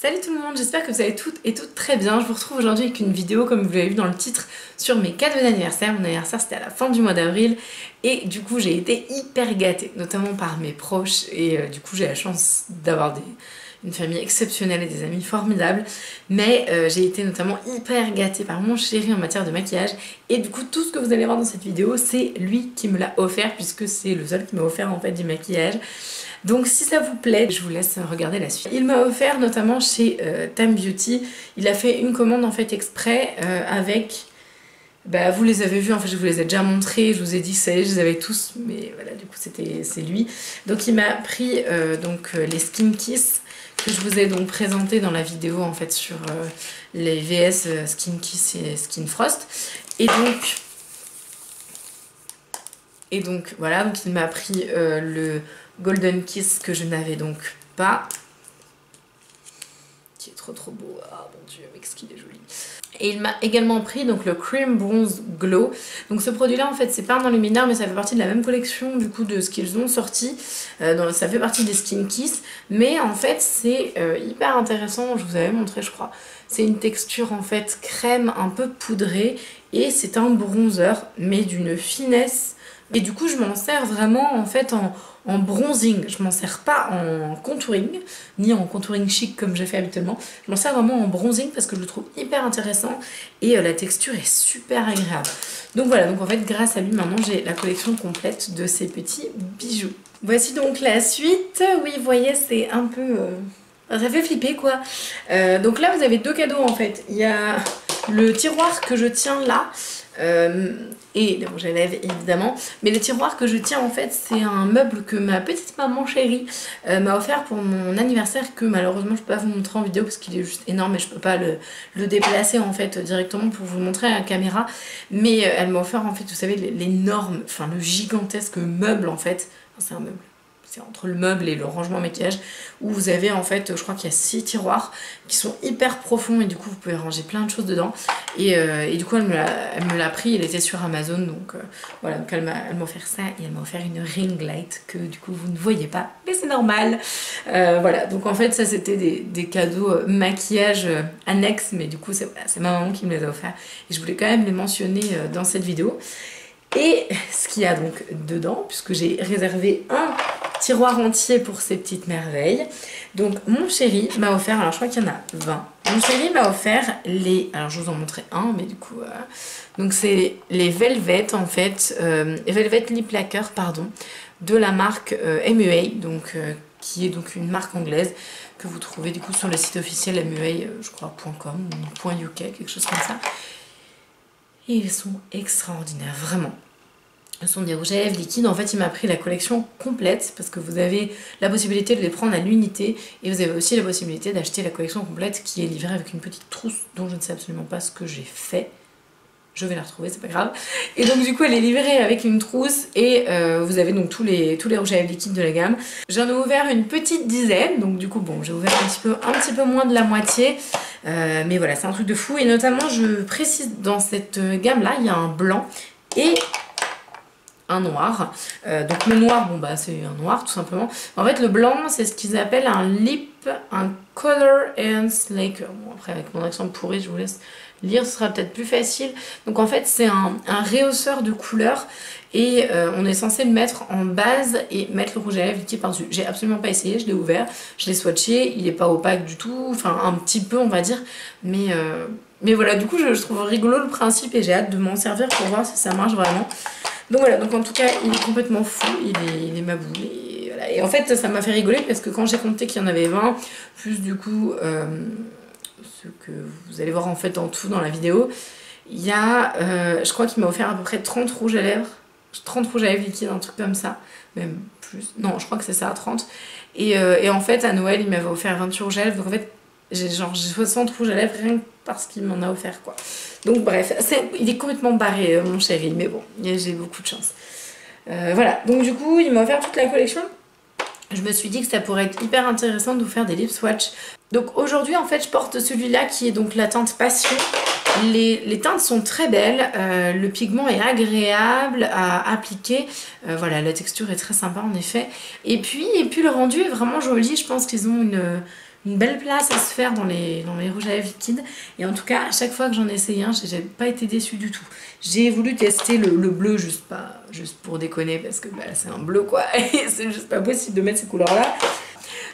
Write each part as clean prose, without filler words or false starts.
Salut tout le monde, j'espère que vous allez toutes et toutes très bien. Je vous retrouve aujourd'hui avec une vidéo, comme vous l'avez vu dans le titre, sur mes cadeaux d'anniversaire. Mon anniversaire c'était à la fin du mois d'avril et du coup j'ai été hyper gâtée, notamment par mes proches et du coup j'ai la chance d'avoir une famille exceptionnelle et des amis formidables, mais j'ai été notamment hyper gâtée par mon chéri en matière de maquillage et du coup tout ce que vous allez voir dans cette vidéo c'est lui qui me l'a offert puisque c'est le seul qui m'a offert en fait du maquillage. Donc si ça vous plaît, je vous laisse regarder la suite. Il m'a offert notamment chez Time Beauty, il a fait une commande en fait exprès avec... Bah, vous les avez vus, en fait je vous les ai déjà montrés, je vous ai dit ça y est, je les avais tous, mais voilà du coup c'est lui. Donc il m'a pris les Skin Kiss que je vous ai donc présenté dans la vidéo en fait sur les VS Skin Kiss et Skin Frost. Et donc voilà, donc il m'a pris le Golden Kiss que je n'avais donc pas, qui est trop beau, ah mon dieu mec ce qu'il est joli. Et il m'a également pris donc le Cream Bronze Glow. Donc ce produit là en fait c'est pas un enlumineur mais ça fait partie de la même collection du coup de ce qu'ils ont sorti. Ça fait partie des Skin Kiss. Mais en fait c'est hyper intéressant, je vous avais montré je crois. C'est une texture en fait crème un peu poudrée et c'est un bronzer mais d'une finesse. Et du coup je m'en sers vraiment en fait en bronzing, je m'en sers pas en contouring, ni en contouring chic comme j'ai fait habituellement, je m'en sers vraiment en bronzing parce que je le trouve hyper intéressant et la texture est super agréable. Donc voilà, donc en fait grâce à lui maintenant j'ai la collection complète de ces petits bijoux. Voici donc la suite, oui vous voyez c'est un peu... ça fait flipper quoi. Donc là vous avez deux cadeaux en fait, il y a le tiroir que je tiens là, et bon, j'enlève évidemment, mais le tiroir que je tiens en fait c'est un meuble que ma petite maman chérie m'a offert pour mon anniversaire, que malheureusement je peux pas vous montrer en vidéo parce qu'il est juste énorme et je peux pas le déplacer en fait directement pour vous le montrer à la caméra, mais elle m'a offert en fait vous savez l'énorme, enfin le gigantesque meuble en fait, enfin, c'est un meuble. C'est entre le meuble et le rangement maquillage où vous avez en fait, je crois qu'il y a 6 tiroirs qui sont hyper profonds et du coup vous pouvez ranger plein de choses dedans et du coup elle me l'a pris, il était sur Amazon donc voilà, donc elle m'a offert ça et elle m'a offert une ring light que du coup vous ne voyez pas mais c'est normal. Voilà, donc en fait ça c'était des cadeaux maquillage annexes mais du coup c'est ma maman qui me les a offerts et je voulais quand même les mentionner dans cette vidéo. Et ce qu'il y a donc dedans, puisque j'ai réservé un tiroir entier pour ces petites merveilles. Donc mon chéri m'a offert, alors je crois qu'il y en a 20. Mon chéri m'a offert les, alors je vous en montrerai un, mais du coup, donc c'est les Velvet en fait, Velvet Lip Lacquer pardon, de la marque MUA, donc qui est donc une marque anglaise que vous trouvez du coup sur le site officiel MUA, je crois .com ou .uk, quelque chose comme ça. Et ils sont extraordinaires, vraiment. Ce sont des rouges à lèvres liquides. En fait, il m'a pris la collection complète parce que vous avez la possibilité de les prendre à l'unité et vous avez aussi la possibilité d'acheter la collection complète qui est livrée avec une petite trousse dont je ne sais absolument pas ce que j'ai fait. Je vais la retrouver, c'est pas grave. Et donc du coup, elle est livrée avec une trousse et vous avez donc tous les rouges à lèvres liquides de la gamme. J'en ai ouvert une petite dizaine, donc du coup, bon, j'ai ouvert un petit peu moins de la moitié. Mais voilà, c'est un truc de fou. Et notamment, je précise, dans cette gamme-là, il y a un blanc et un noir. Donc le noir, bon bah c'est un noir tout simplement. En fait, le blanc, c'est ce qu'ils appellent un color enhancer lacquer. Bon, après, avec mon accent pourri, je vous laisse lire, ce sera peut-être plus facile. Donc en fait, c'est un rehausseur de couleur et on est censé le mettre en base et mettre le rouge à lèvres liquide par-dessus. J'ai absolument pas essayé, je l'ai ouvert, je l'ai swatché, il est pas opaque du tout, enfin un petit peu on va dire, mais voilà, du coup je trouve rigolo le principe et j'ai hâte de m'en servir pour voir si ça marche vraiment. Donc voilà, donc en tout cas il est complètement fou, il est ma boule et voilà. Et en fait ça m'a fait rigoler parce que quand j'ai compté qu'il y en avait 20, plus du coup ce que vous allez voir en fait en tout dans la vidéo, il y a, je crois qu'il m'a offert à peu près 30 rouges à lèvres, 30 rouges à lèvres liquides, un truc comme ça, même plus, non je crois que c'est ça, 30. Et en fait à Noël il m'avait offert 28 rouges à lèvres, donc en fait j'ai 60 rouges à lèvres rien que parce qu'il m'en a offert quoi. Donc bref, il est complètement barré mon chéri, mais bon, j'ai beaucoup de chance. Voilà, donc du coup il m'a offert toute la collection. Je me suis dit que ça pourrait être hyper intéressant de vous faire des lip swatch. Donc aujourd'hui en fait je porte celui-là qui est donc la teinte Passion. Les teintes sont très belles, le pigment est agréable à appliquer, voilà la texture est très sympa en effet. Et puis le rendu est vraiment joli, je pense qu'ils ont une belle place à se faire dans les rouges à lèvres liquides. Et en tout cas, à chaque fois que j'en ai essayé un, j'ai pas été déçue du tout. J'ai voulu tester le bleu juste pour déconner parce que bah, c'est un bleu quoi. Et c'est juste pas possible de mettre ces couleurs-là.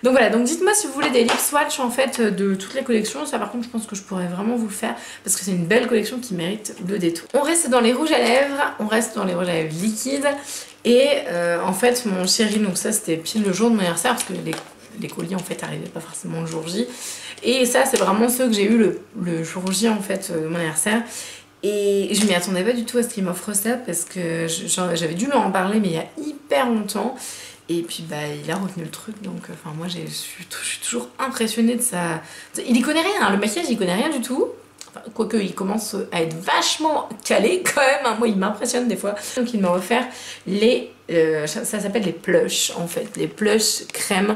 Donc voilà, donc dites-moi si vous voulez des lip swatch en fait de toutes les collections. Ça par contre je pense que je pourrais vraiment vous le faire parce que c'est une belle collection qui mérite le détour. On reste dans les rouges à lèvres, on reste dans les rouges à lèvres liquides. Et en fait mon chéri, donc ça c'était pile le jour de mon anniversaire parce que les colis en fait arrivaient pas forcément le jour J. Et ça c'est vraiment ceux que j'ai eu le jour J en fait de mon anniversaire. Et je m'y attendais pas du tout à ce qu'il m'offre ça parce que j'avais dû lui en parler mais il y a hyper longtemps. Et puis bah il a retenu le truc donc enfin moi je suis toujours impressionnée de ça. Il y connaît rien, hein, le maquillage il connaît rien du tout. Enfin, quoique il commence à être vachement calé quand même, hein. Moi il m'impressionne des fois. Donc il m'a offert les, ça s'appelle les plush en fait, les plush crème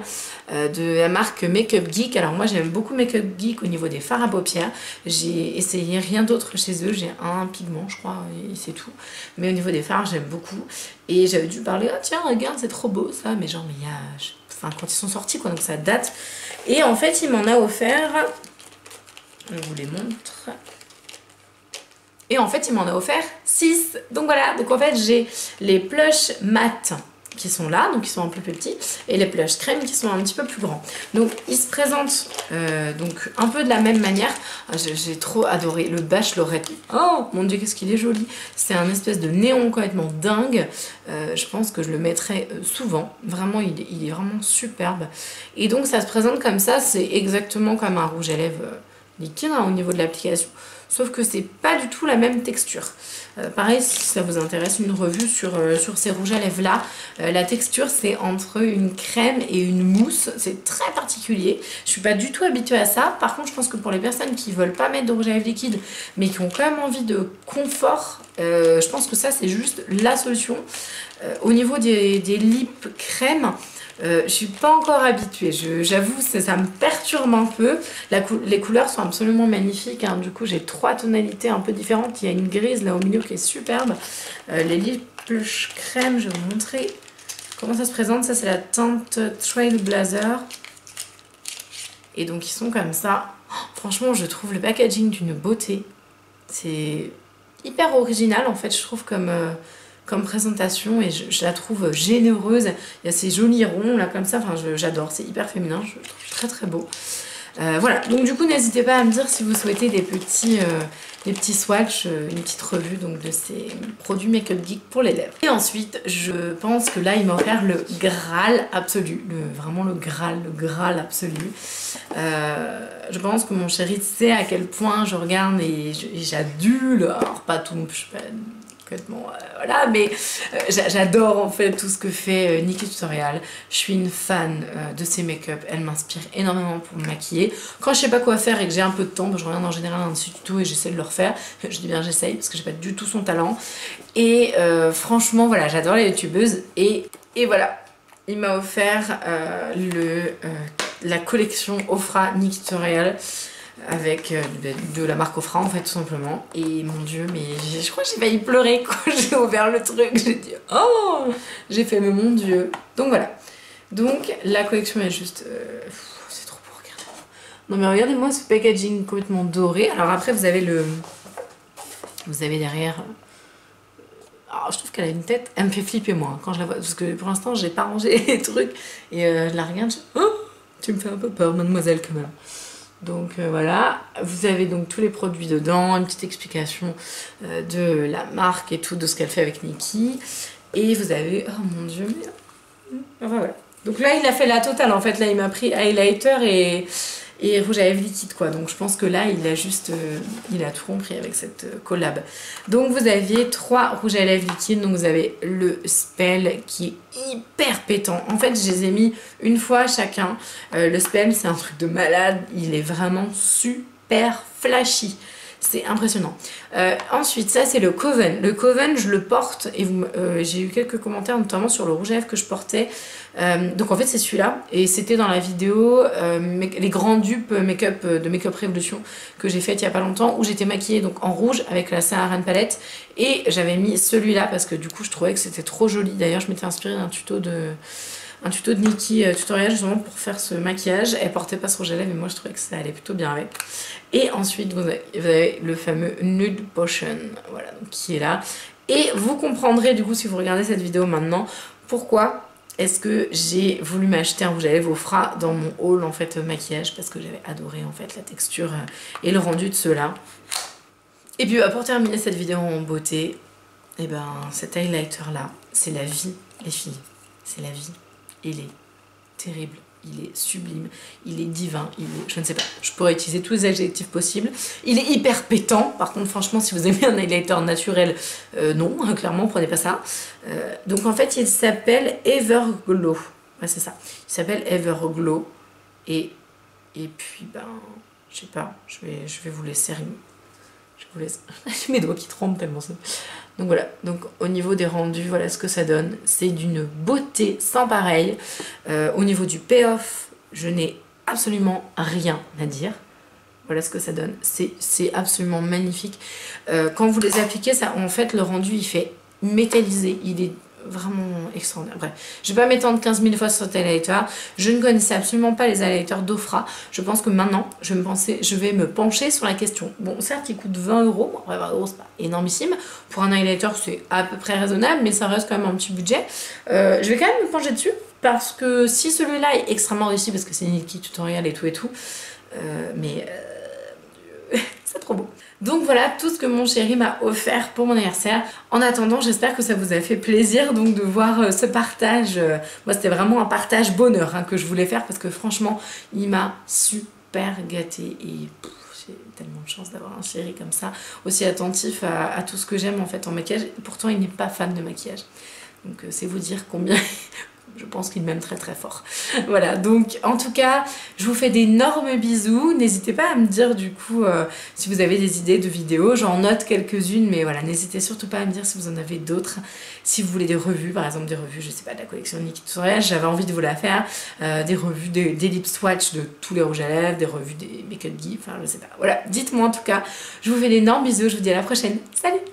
de la marque Makeup Geek. Alors moi j'aime beaucoup Makeup Geek au niveau des fards à paupières. J'ai essayé rien d'autre chez eux, j'ai un pigment je crois et c'est tout. Mais au niveau des fards j'aime beaucoup. Et j'avais dû parler, ah tiens regarde c'est trop beau ça, mais genre mais il y a, enfin quand ils sont sortis quoi, donc ça date. Et en fait il m'en a offert, on vous les montre. Et en fait il m'en a offert 6. Donc voilà, donc en fait j'ai les plush mat qui sont là, donc ils sont un peu plus petits, et les plush crème qui sont un petit peu plus grands. Donc ils se présentent donc un peu de la même manière. J'ai trop adoré le bachelorette. Oh mon dieu qu'est-ce qu'il est joli. C'est un espèce de néon complètement dingue. Je pense que je le mettrai souvent. Vraiment il est vraiment superbe. Et donc ça se présente comme ça, c'est exactement comme un rouge à lèvres liquide hein, au niveau de l'application. Sauf que c'est pas du tout la même texture. Pareil, si ça vous intéresse, une revue sur ces rouges à lèvres là. La texture, c'est entre une crème et une mousse. C'est très particulier. Je suis pas du tout habituée à ça. Par contre, je pense que pour les personnes qui veulent pas mettre de rouge à lèvres liquide, mais qui ont quand même envie de confort, je pense que ça, c'est juste la solution. Au niveau des lip crème, je suis pas encore habituée, j'avoue ça me perturbe un peu. Les couleurs sont absolument magnifiques hein. Du coup j'ai 3 tonalités un peu différentes. Il y a une grise là au milieu qui est superbe. Les lip plush crème, je vais vous montrer comment ça se présente. Ça c'est la teinte Trailblazer. Et donc ils sont comme ça. Oh, franchement je trouve le packaging d'une beauté. C'est hyper original en fait je trouve comme présentation et je la trouve généreuse. Il y a ces jolis ronds là comme ça, enfin j'adore, c'est hyper féminin, je le trouve très très beau. Voilà, donc du coup n'hésitez pas à me dire si vous souhaitez des petits swatchs, une petite revue donc de ces produits Makeup Geek pour les lèvres. Et ensuite je pense que là il m'a offert le Graal absolu, vraiment le Graal absolu. Je pense que mon chéri sait à quel point je regarde et j'adule, alors pas tout, je suis pas complètement voilà, mais j'adore en fait tout ce que fait Nikkie Tutorial. Je suis une fan de ses make-up, elle m'inspire énormément pour me maquiller. Quand je sais pas quoi faire et que j'ai un peu de temps, je regarde en général un dessus tuto et j'essaie de le refaire. Je dis bien j'essaye parce que j'ai pas du tout son talent. Et franchement voilà, j'adore les youtubeuses et voilà. Il m'a offert la collection Ofra Nikkie Tutorial avec de la marque Ofra en fait tout simplement. Et mon dieu, mais je crois que j'ai failli pleurer quand j'ai ouvert le truc. J'ai dit oh, j'ai fait mais mon dieu. Donc voilà, donc la collection est juste c'est trop beau, regardez. Non mais regardez-moi ce packaging complètement doré. Alors après vous avez derrière. Alors, je trouve qu'elle a une tête, elle me fait flipper moi quand je la vois, parce que pour l'instant j'ai pas rangé les trucs et je la regarde, oh, tu me fais un peu peur mademoiselle quand même. Donc voilà, vous avez donc tous les produits dedans, une petite explication de la marque et tout, de ce qu'elle fait avec Nikkie. Et vous avez, oh mon dieu, mais... Enfin voilà. Donc là il a fait la totale en fait, là il m'a pris highlighter et rouge à lèvres liquide quoi. Donc je pense que là il a juste, il a tout compris avec cette collab. Donc vous aviez 3 rouges à lèvres liquides, donc vous avez le Spell qui est hyper pétant. En fait je les ai mis une fois chacun. Le Spell c'est un truc de malade, il est vraiment super flashy. C'est impressionnant. Ensuite, ça c'est le Coven. Le Coven, je le porte et j'ai eu quelques commentaires notamment sur le rouge à lèvres que je portais. Donc en fait c'est celui-là et c'était dans la vidéo les grands dupes make-up de Make-up Révolution que j'ai faite il y a pas longtemps où j'étais maquillée donc en rouge avec la Saharan palette et j'avais mis celui-là parce que du coup je trouvais que c'était trop joli. D'ailleurs je m'étais inspirée d'un tuto de un tuto de Nikki tutoriel justement pour faire ce maquillage. Elle portait pas ce rouge à lèvres mais moi je trouvais que ça allait plutôt bien avec. Et ensuite vous avez le fameux Nude Potion, voilà, donc, qui est là. Et vous comprendrez du coup si vous regardez cette vidéo maintenant pourquoi est-ce que j'ai voulu m'acheter un rouge à lèvres au Fra dans mon haul en fait maquillage, parce que j'avais adoré en fait la texture et le rendu de ceux-là. Et puis pour terminer cette vidéo en beauté, et ben cet highlighter là, c'est la vie les filles, c'est la vie. Il est terrible, il est sublime, il est divin, il est, je ne sais pas, je pourrais utiliser tous les adjectifs possibles. Il est hyper pétant, par contre franchement si vous aimez un highlighter naturel, non, clairement prenez pas ça. Donc en fait il s'appelle Everglow, ouais c'est ça, il s'appelle Everglow et puis ben, je sais pas, je vais vous laisser, je vous laisse, j'ai mes doigts qui tremblent tellement ça. Donc voilà, donc au niveau des rendus, voilà ce que ça donne. C'est d'une beauté sans pareil. Au niveau du payoff, je n'ai absolument rien à dire. Voilà ce que ça donne. C'est absolument magnifique. Quand vous les appliquez, ça, en fait, le rendu, il fait métallisé. Il est vraiment extraordinaire. Bref, je vais pas m'étendre 15 000 fois sur cet highlighter. Je ne connaissais absolument pas les highlighters d'Ofra. Je pense que maintenant, je vais me pencher sur la question. Bon, certes, il coûte 20 €. Bon, après 20 €, c'est pas énormissime. Pour un highlighter, c'est à peu près raisonnable, mais ça reste quand même un petit budget. Je vais quand même me pencher dessus, parce que si celui-là est extrêmement réussi, parce que c'est Nikki tutoriel et tout, c'est trop beau. Donc voilà tout ce que mon chéri m'a offert pour mon anniversaire. En attendant, j'espère que ça vous a fait plaisir donc de voir ce partage. Moi c'était vraiment un partage bonheur hein, que je voulais faire, parce que franchement il m'a super gâtée et j'ai tellement de chance d'avoir un chéri comme ça, aussi attentif à tout ce que j'aime en fait en maquillage. Pourtant il n'est pas fan de maquillage. Donc c'est vous dire combien... Je pense qu'il m'aime très très fort. Voilà, donc en tout cas, je vous fais d'énormes bisous. N'hésitez pas à me dire du coup si vous avez des idées de vidéos. J'en note quelques-unes, mais voilà, n'hésitez surtout pas à me dire si vous en avez d'autres. Si vous voulez des revues, par exemple des revues, je sais pas, de la collection Nikki Tutorial, j'avais envie de vous la faire. Des revues, des lip swatch de tous les rouges à lèvres, des revues des make-up gifs, enfin je sais pas. Voilà, dites-moi en tout cas. Je vous fais d'énormes bisous, je vous dis à la prochaine. Salut!